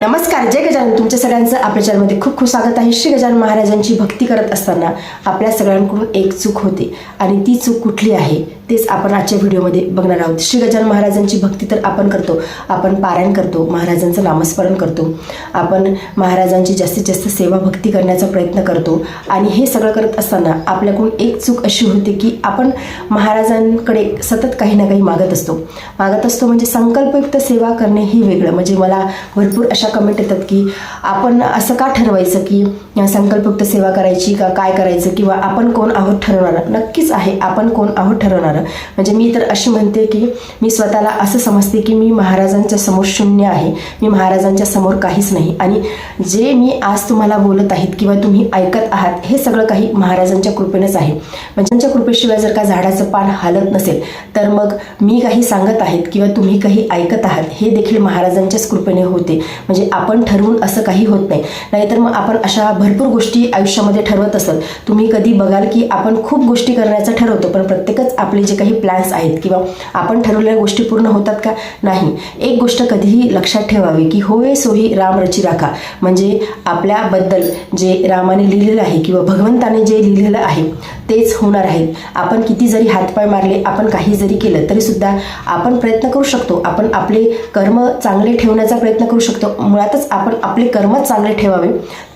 नमस्कार, जय गजानन. तुमच्या सगळ्यांचं आपल्या चॅनलमध्ये खूप खूप स्वागत आहे. श्री गजानन महाराजांची भक्ती करत असताना आपल्या सगळ्यांकडून एक चूक होते आणि ती चूक कुठली आहे तेच आपण आजच्या व्हिडिओमध्ये बघणार आहोत. श्री गजानन महाराजांची भक्ती तर आपण करतो, आपण पारायण करतो, महाराजांचं नामस्मरण करतो, आपण महाराजांची जास्तीत जास्त सेवा भक्ती करण्याचा प्रयत्न करतो आणि हे सगळं करत असताना आपल्याकडून एक चूक अशी होते की आपण महाराजांकडे सतत काही ना काही मागत असतो म्हणजे संकल्पयुक्त सेवा करणे ही वेगळं. म्हणजे मला भरपूर अशा कमेंट येतात की आपण असं का ठरवायचं की संकल्पयुक्त सेवा करायची का काय करायचं, किंवा आपण कोण आहोत ठरवणार. नक्कीच आहे आपण कोण आहोत ठरवणार. म्हणजे मी तर अशी म्हणते की मी स्वतःला असं समजते की मी महाराजांच्या समोर शून्य आहे, मी महाराजांच्या समोर काहीच नाही. आणि जे मी आज तुम्हाला बोलत आहेत किंवा तुम्ही ऐकत आहात हे सगळं काही महाराजांच्या कृपेनेच आहे. म्हणजे त्यांच्या कृपेशिवाय जर का झाडाचं पान हालत नसेल तर मग मी काही सांगत आहेत किंवा तुम्ही काही ऐकत आहात हे देखील महाराजांच्याच कृपेने होते. म्हणजे आपण ठरवून असं काही होत नाही. नाहीतर मग आपण अशा भरपूर गोष्टी आयुष्यामध्ये ठरवत असत. तुम्ही कधी बघाल की आपण खूप गोष्टी करण्याचं ठरवतो पण प्रत्येकच आपले जे काही प्लॅन्स आहेत किंवा आपण ठरवलेल्या गोष्टी पूर्ण होतात का, नाही. एक गोष्ट कधीही लक्षात ठेवावी की होय सोही राम रची राखा. म्हणजे आपल्याबद्दल जे रामाने लिहिलेलं आहे किंवा भगवंताने जे लिहिलेलं आहे तेच होणार आहे. आपण किती जरी हातपाय मारले, आपण काही जरी केलं तरी सुद्धा आपण प्रयत्न करू शकतो. आपण आपले कर्म चांगले ठेवण्याचा प्रयत्न करू शकतो. मुळातच आपण आपले कर्मच चांगले ठेवावे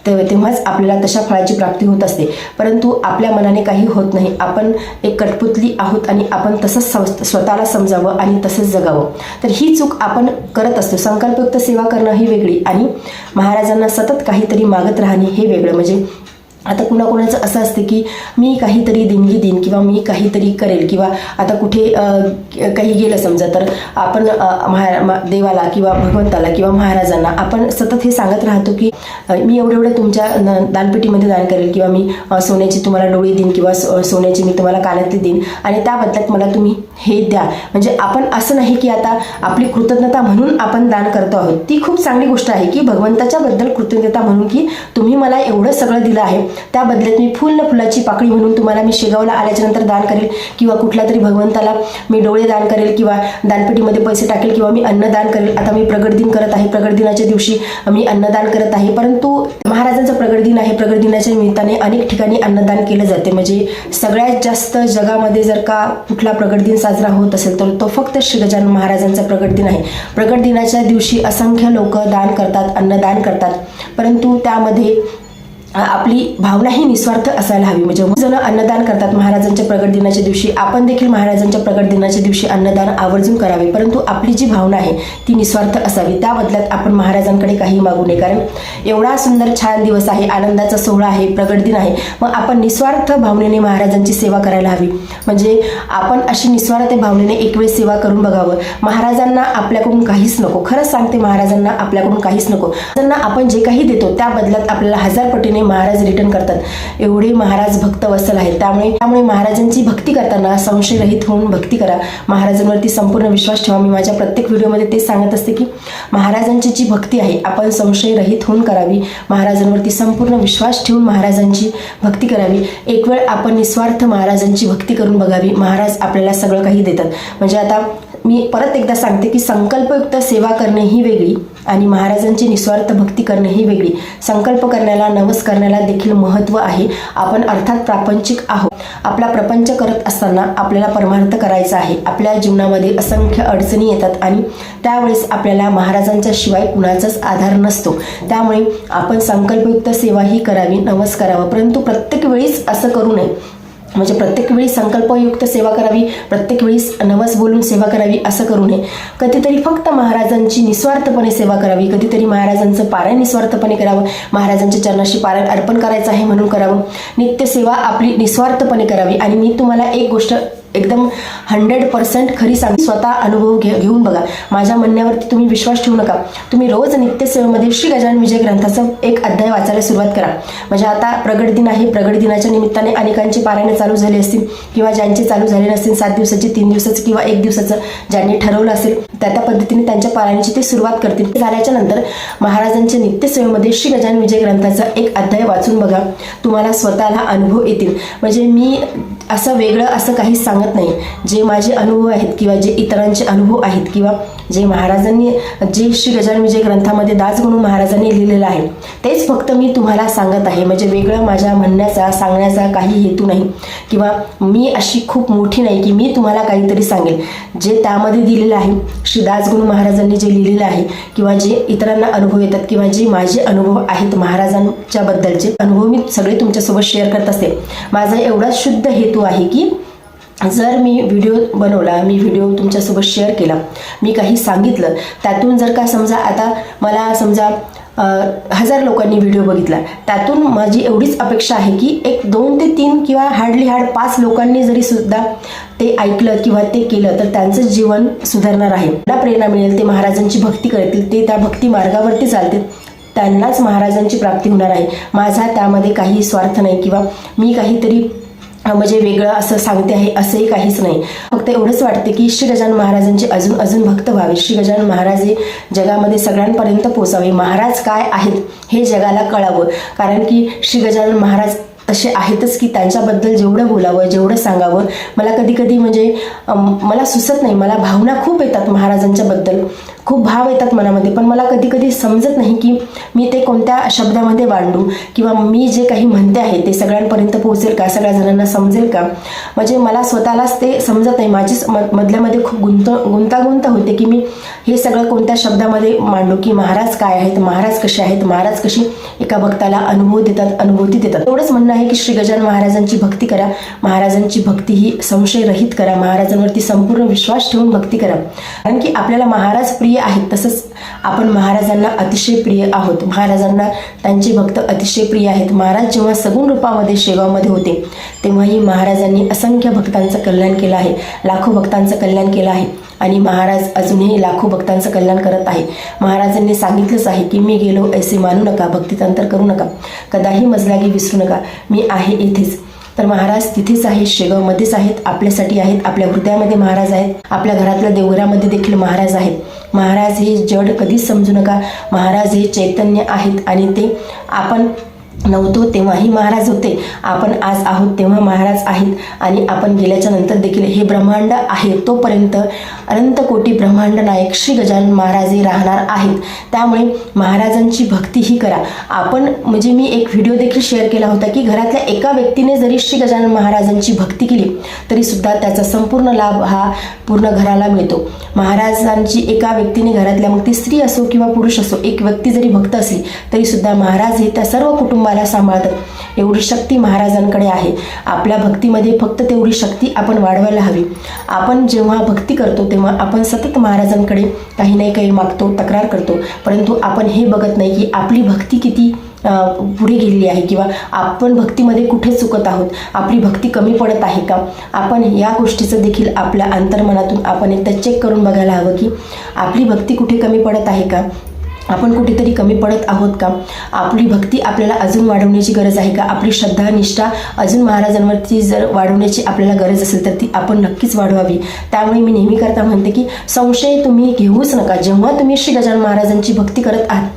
तेव्हाच आपल्याला तशा फळाची प्राप्ती होत असते. परंतु आपल्या मनाने काही होत नाही. आपण एक कठपुतली आहोत आणि आपण तसंच स्वतःला समजावं आणि तसंच जगावं. तर ही चूक आपण करत असतो. संकल्पयुक्त सेवा करणं ही वेगळी आणि महाराजांना सतत काहीतरी मागत राहणे हे वेगळं. म्हणजे आता कुणाकुणाचं असं असते की मी काहीतरी देणगी देईन किंवा मी काहीतरी करेल, किंवा आता कुठे काही गेलं समजा तर आपण देवाला किंवा भगवंताला किंवा महाराजांना आपण सतत हे सांगत राहतो की मी एवढं तुमच्या दानपेटीमध्ये दान करेल, किंवा मी सोन्याची तुम्हाला डोळी देईन किंवा सोन्याची मी तुम्हाला कानातली देईन आणि त्या बदल्यात मला तुम्ही हे द्या. म्हणजे आपण असं नाही की आता आपली कृतज्ञता म्हणून आपण दान करतो आहोत. ती खूप चांगली गोष्ट आहे की भगवंताच्या बद्दल कृतज्ञता म्हणून की तुम्ही मला एवढं सगळं दिलं आहे, त्या बदल्यात मी फुलाची पाकळी म्हणून तुम्हाला मी शेगावला आल्याच्या नंतर दान करेल, किंवा कुठल्या तरी भगवंताला मी डोळे दान करेल, किंवा दानपेटीमध्ये पैसे टाकेल, किंवा मी अन्नदान करेल. आता मी प्रगट दिन करत आहे, प्रगट दिनाच्या दिवशी मी अन्नदान करत आहे. परंतु महाराजांचा प्रगट दिन आहे, प्रगट दिनाच्या निमित्ताने अनेक ठिकाणी अन्नदान केलं जाते. म्हणजे सगळ्यात जास्त जगामध्ये जर का कुठला प्रगट दिन साजरा होत असेल तर तो फक्त श्री गजानन महाराजांचा प्रगट दिन आहे. प्रगट दिनाच्या दिवशी असंख्य लोक दान करतात, अन्नदान करतात, परंतु त्यामध्ये आपली भावना ही निस्वार्थ असायला हवी. म्हणजे जण अन्नदान करतात महाराजांच्या प्रगट दिनाच्या दिवशी, आपण देखील महाराजांच्या प्रगट दिनाच्या दिवशी अन्नदान आवर्जून करावे. परंतु आपली जी भावना आहे ती निस्वार्थ असावी. त्या बदल्यात आपण महाराजांकडे काही मागू नये. कारण एवढा सुंदर छान दिवस आहे, आनंदाचा सोहळा आहे, प्रगट दिन आहे, मग आपण निस्वार्थ भावनेने महाराजांची सेवा करायला हवी. म्हणजे आपण अशी निस्वार्थ भावनेने एक वेळ सेवा करून बघावं. महाराजांना आपल्याकडून काहीच नको. खरंच सांगते, महाराजांना आपल्याकडून काहीच नको. त्यांना आपण जे काही देतो त्या बदल्यात आपल्याला 1000 पटीने महाराज रिटर्न करतात. एवढे महाराज भक्त वत्सल आहेत. त्यामुळे महाराजांची भक्ती करताना संशयरहित होऊन भक्ती करा. महाराजांवरती संपूर्ण विश्वास ठेवा. मी माझ्या प्रत्येक व्हिडिओमध्ये तेच सांगत असते की महाराजांची जी भक्ती आहे आपण संशयरहित होऊन करावी. महाराजांवरती संपूर्ण विश्वास ठेवून महाराजांची भक्ती करावी. एक वेळ आपण निस्वार्थ महाराजांची भक्ती करून बघावी. महाराज आपल्याला सगळं काही देतात. म्हणजे आता मी परत एकदा सांगते की संकल्पयुक्त सेवा करणे ही वेगळी आणि महाराजांची निस्वार्थ भक्ती करणे ही वेगळी. संकल्प करण्याला, नवस करण्याला देखील महत्त्व आहे. आपण अर्थात प्रापंचिक आहोत. आपला प्रपंच करत असताना आपल्याला परमार्थ करायचा आहे. आपल्या जीवनामध्ये असंख्य अडचणी येतात आणि त्यावेळेस आपल्याला महाराजांच्या शिवाय कुणाचाच आधार नसतो. त्यामुळे आपण संकल्पयुक्त सेवा ही करावी, नवस करावा. परंतु प्रत्येक वेळीच असं करू नये. म्हणजे प्रत्येक वेळी संकल्पयुक्त सेवा करावी, प्रत्येक वेळीस नवस बोलून सेवा करावी असं करू नये. कधीतरी फक्त महाराजांची निस्वार्थपणे सेवा करावी. कधीतरी महाराजांचं पारायण निस्वार्थपणे करावं. महाराजांच्या चरणाशी पारायण अर्पण करायचं आहे म्हणून करावं. नित्यसेवा आपली निस्वार्थपणे करावी. आणि मी तुम्हाला एक गोष्ट एकदम 100% खरी सांग, स्वतः अनुभव घेऊन बघा. माझ्या म्हणण्यावरती तुम्ही विश्वास ठेवू नका. तुम्ही रोज नित्यसेवेमध्ये श्री गजानन विजय ग्रंथाचा एक अध्याय वाचायला सुरुवात करा. म्हणजे आता प्रगट दिन आहे, प्रगट दिनाच्या निमित्ताने अनेकांची पारायण चालू झाली असतील, किंवा ज्यांचे चालू झाले नसतील 7 दिवसाची, 3 दिवसाचं किंवा 1 दिवसाचं ज्यांनी ठरवलं असेल त्या पद्धतीने त्यांच्या पारायणाची ते सुरुवात करतील. झाल्याच्या नंतर महाराजांच्या नित्यसेवेमध्ये श्री गजानन विजय ग्रंथाचा एक अध्याय वाचून बघा. तुम्हाला स्वतःला अनुभव येतील. म्हणजे मी असं वेगळं असं काही सांगत सांगत नाही. जे माझे अनुभव आहेत किंवा जे इतरांचे अनुभव आहेत किंवा जे महाराजांनी जे श्री गजानन विजय ग्रंथामध्ये दासगणू महाराजांनी लिहिलेलं आहे तेच फक्त मी तुम्हाला सांगत आहे. म्हणजे वेगळं माझ्या म्हणण्याचा सांगण्याचा काही हेतू नाही किंवा मी अशी खूप मोठी नाही की मी तुम्हाला काहीतरी सांगेल. जे त्यामध्ये दिलेलं आहे श्री दासगणू महाराजांनी जे लिहिलेलं आहे किंवा जे इतरांना अनुभव येतात किंवा जे माझे अनुभव आहेत महाराजांच्या बद्दलचे अनुभव मी सगळे तुमच्यासोबत शेअर करत असते. माझा एवढाच शुद्ध हेतू आहे की जर मी व्हिडिओ बनवला, मी व्हिडिओ तुमच्यासोबत शेअर केला, मी काही सांगितलं, त्यातून जर का समजा आता मला समजा 1000 लोकांनी व्हिडिओ बघितला, त्यातून माझी एवढीच अपेक्षा आहे की 1, 2 ते 3 किंवा हार्डली 5 लोकांनी जरी सुद्धा ते ऐकलं किंवा ते केलं तर त्यांचं जीवन सुधारणार आहे. त्यांना प्रेरणा मिळेल, ते महाराजांची भक्ती करतील, ते त्या भक्ती मार्गावरती चालतील, त्यांनाच महाराजांची प्राप्ती होणार आहे. माझा त्यामध्ये काही स्वार्थ नाही किंवा मी काहीतरी म्हणजे वेगळं असं सांगते आहे असंही काहीच नाही. फक्त एवढंच वाटते की श्री गजानन महाराजांचे अजून भक्त व्हावे, श्री गजानन महाराज हे जगामध्ये सगळ्यांपर्यंत पोचावे, महाराज काय आहेत हे जगाला कळावं. कारण की श्री गजानन महाराज असे आहेतच की त्यांच्याबद्दल जेवढं बोलावं, जेवढं सांगावं, मला कधी कधी म्हणजे मला सुचत नाही. मला भावना खूप येतात महाराजांच्याबद्दल, खूप भाव येतात मनामध्ये, पण मला कधी कधी समजत नाही की मी ते कोणत्या शब्दामध्ये मांडू किंवा मी जे काही म्हणते आहे ते सगळ्यांपर्यंत पोहोचेल का, सगळ्या जणांना समजेल का. म्हणजे मला स्वतःलाच ते समजत नाही. माझीच मधल्यामध्ये खूप गुंतागुंत होते की मी हे सगळं कोणत्या शब्दामध्ये मांडू की महाराज काय आहेत, महाराज कसे आहेत, महाराज कशी एका भक्ताला अनुभव देतात, अनुभूती देतात. एवढंच म्हणणं आहे की श्री गजानन महाराजांची भक्ती करा, महाराजांची भक्ती ही संशयरहित करा, महाराजांवरती संपूर्ण विश्वास ठेवून भक्ती करा. कारण की आपल्याला महाराज प्रिय आहेत, तसंच आपण महाराजांना अतिशय प्रिय आहोत. महाराजांना त्यांचे भक्त अतिशय प्रिय आहेत. महाराज जेव्हा सगुण रूपामध्ये शेगावमध्ये होते तेव्हाही महाराजांनी असंख्य भक्तांचं कल्याण केलं आहे, लाखो भक्तांचं कल्याण केलं आहे आणि महाराज अजूनही लाखो भक्तांचं कल्याण करत आहे. महाराजांनी सांगितलंच आहे की मी गेलो ऐसे मानू नका, भक्तितंतर करू नका, कदाही मजलागी विसरू नका, मी आहे इथेच. तर महाराज तिथेच आहेत, शेगावमध्येच आहेत, आपल्यासाठी आहेत, आपल्या हृदयामध्ये महाराज आहेत, आपल्या घरातल्या देवघरामध्ये देखील महाराज आहेत. महाराज हे जड कधीच समजू नका, महाराज हे चैतन्य आहेत आणि ते आपण नव्हतो तेव्हाही महाराज होते, आपण आज आहोत तेव्हा महाराज आहेत आणि आपण गेल्याच्या नंतर देखील हे ब्रह्मांड आहे तोपर्यंत अनंत कोटी ब्रह्मांड नायक श्री गजानन महाराज हे राहणार आहेत. त्यामुळे महाराजांची भक्ती ही करा. आपण म्हणजे मी एक व्हिडिओ देखील शेअर केला होता की घरातल्या एका व्यक्तीने जरी श्री गजानन महाराजांची भक्ती केली तरी सुद्धा त्याचा संपूर्ण लाभ हा पूर्ण घराला मिळतो. महाराजांची एका व्यक्तीने घरातल्या, मग ती स्त्री असो किंवा पुरुष असो, एक व्यक्ती जरी भक्त असली तरी सुद्धा महाराज हे त्या सर्व कुटुंबाला सांभाळतात. एवढी शक्ती महाराजांकडे आहे. आपल्या भक्तीमध्ये फक्त तेवढी शक्ती आपण वाढवायला हवी. आपण जेव्हा भक्ती करतो तेव्हा आपण सतत महाराजांकडे काही नाही काही मागतो, तक्रार करतो, परंतु आपण हे बघत नाही की आपली भक्ती किती पुढे गेलेली आहे किंवा आपण भक्तीमध्ये कुठे चुकत आहोत, आपली भक्ती कमी पडत आहे का. आपण या गोष्टीचं देखील आपल्या अंतर्मनातून आपण एकदा चेक करून बघायला हवं की आपली भक्ती कुठे कमी पडत आहे का, आपण कुठेतरी कमी पडत आहोत का, आपली भक्ती आपल्याला अजून वाढवण्याची गरज आहे का, आपली श्रद्धा निष्ठा अजून महाराजांवरती जर वाढवण्याची आपल्याला गरज असेल तर ती आपण नक्कीच वाढवावी. त्यामुळे मी नेहमी करता म्हणते की संशय तुम्ही घेऊच नका. जेव्हा तुम्ही श्री गजानन महाराजांची भक्ती करत आहात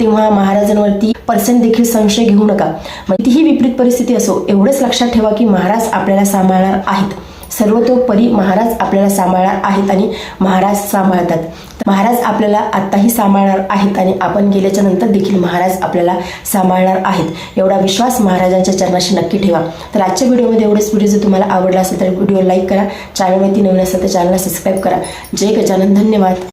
तेव्हा महाराजांवरती देखील संशय घेऊ नका. कितीही विपरीत परिस्थिती असो, एवढंच लक्षात ठेवा की महाराज आपल्याला सांभाळणार आहेत, सर्वतोपरी महाराज आपल्याला सांभाळणार आहेत आणि महाराज सांभाळतात. महाराज आपल्याला आत्ताही सांभाळणार आहेत आणि आपण गेल्याच्या नंतर देखील महाराज आपल्याला सांभाळणार आहेत. एवढा विश्वास महाराजांच्या चरणाशी नक्की ठेवा. तर आजच्या व्हिडिओमध्ये एवढंच. व्हिडिओ जर तुम्हाला आवडला असेल तर व्हिडिओ लाईक करा, चॅनलवरती नवीन असेल तर चॅनलला सबस्क्राईब करा. जय गजानन. धन्यवाद.